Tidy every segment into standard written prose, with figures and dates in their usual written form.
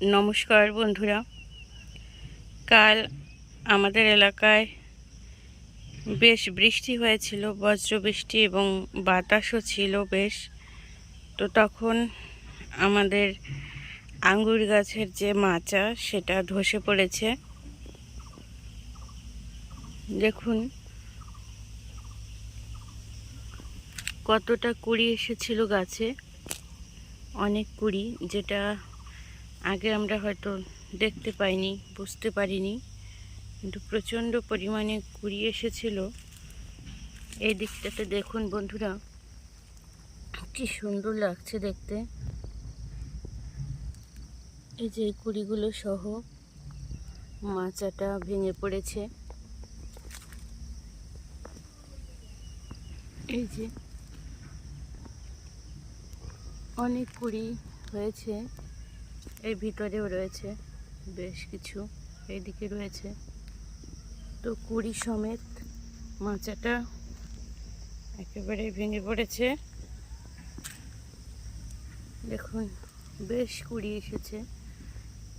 নমস্কার বন্ধুরা। কাল আমাদের এলাকায় বেশ বৃষ্টি হয়েছিল, বজ্রবৃষ্টি এবং বাতাসও ছিল বেশ। তো তখন আমাদের আঙ্গুর গাছের যে মাচা সেটা ধসে পড়েছে। দেখুন কতটা কুড়ি এসেছিল গাছে, অনেক কুড়ি, যেটা আগে আমরা হয়তো দেখতে পাইনি, বুঝতে পারিনি, কিন্তু প্রচণ্ড পরিমাণে কুড়ি এসেছিল। এই দিকটাতে দেখুন বন্ধুরা, কি সুন্দর লাগছে দেখতে। এই যে কুড়িগুলো সহ মাচাটা ভেঙে পড়েছে। এই যে অনেক কুড়ি হয়েছে, এর ভিতরেও রয়েছে বেশ কিছু, এইদিকে রয়েছে। তো কুড়ি সমেত মাচাটা একেবারে ভেঙে পড়েছে। দেখুন বেশ কুড়ি এসেছে,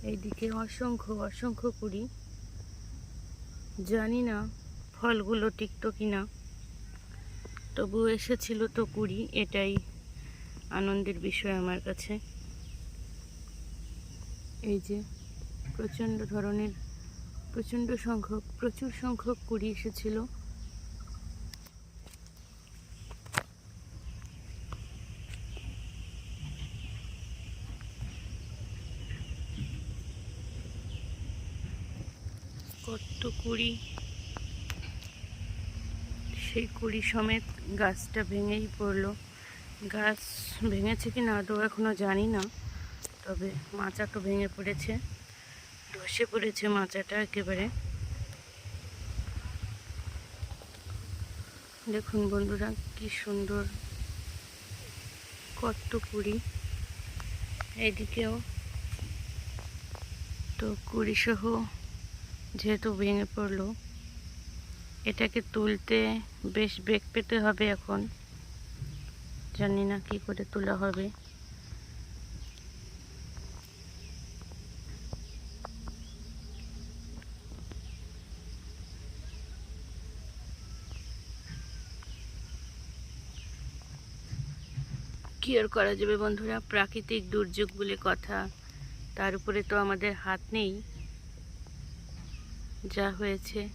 এইদিকে অসংখ্য অসংখ্য কুড়ি। জানি না ফলগুলো টিকতো কিনা, তবু এসেছিল তো কুড়ি, এটাই আনন্দের বিষয় আমার কাছে। এই যে প্রচুর সংখ্যক কুড়ি এসেছিল। কত কুড়ি, সেই কুড়ি সমেত গাছটা ভেঙেই পড়লো। গাছ ভেঙেছে কি না আদৌ এখনো জানি না, তবে মাচা তো ভেঙে পড়েছে, ধসে পড়েছে মাচাটা একেবারে। দেখুন বন্ধুরা কি সুন্দর, কত কুড়ি। এইদিকেও তো কুড়ি সহ যেহেতু ভেঙে পড়লো, এটাকে তুলতে বেশ বেগ পেতে হবে। এখন জানি না কি করে তোলা হবে। কি আর করা যাবে বন্ধুরা, প্রাকৃতিক দুর্যোগ বলে কথা, তার উপরে তো আমাদের হাত নেই। যা হয়েছে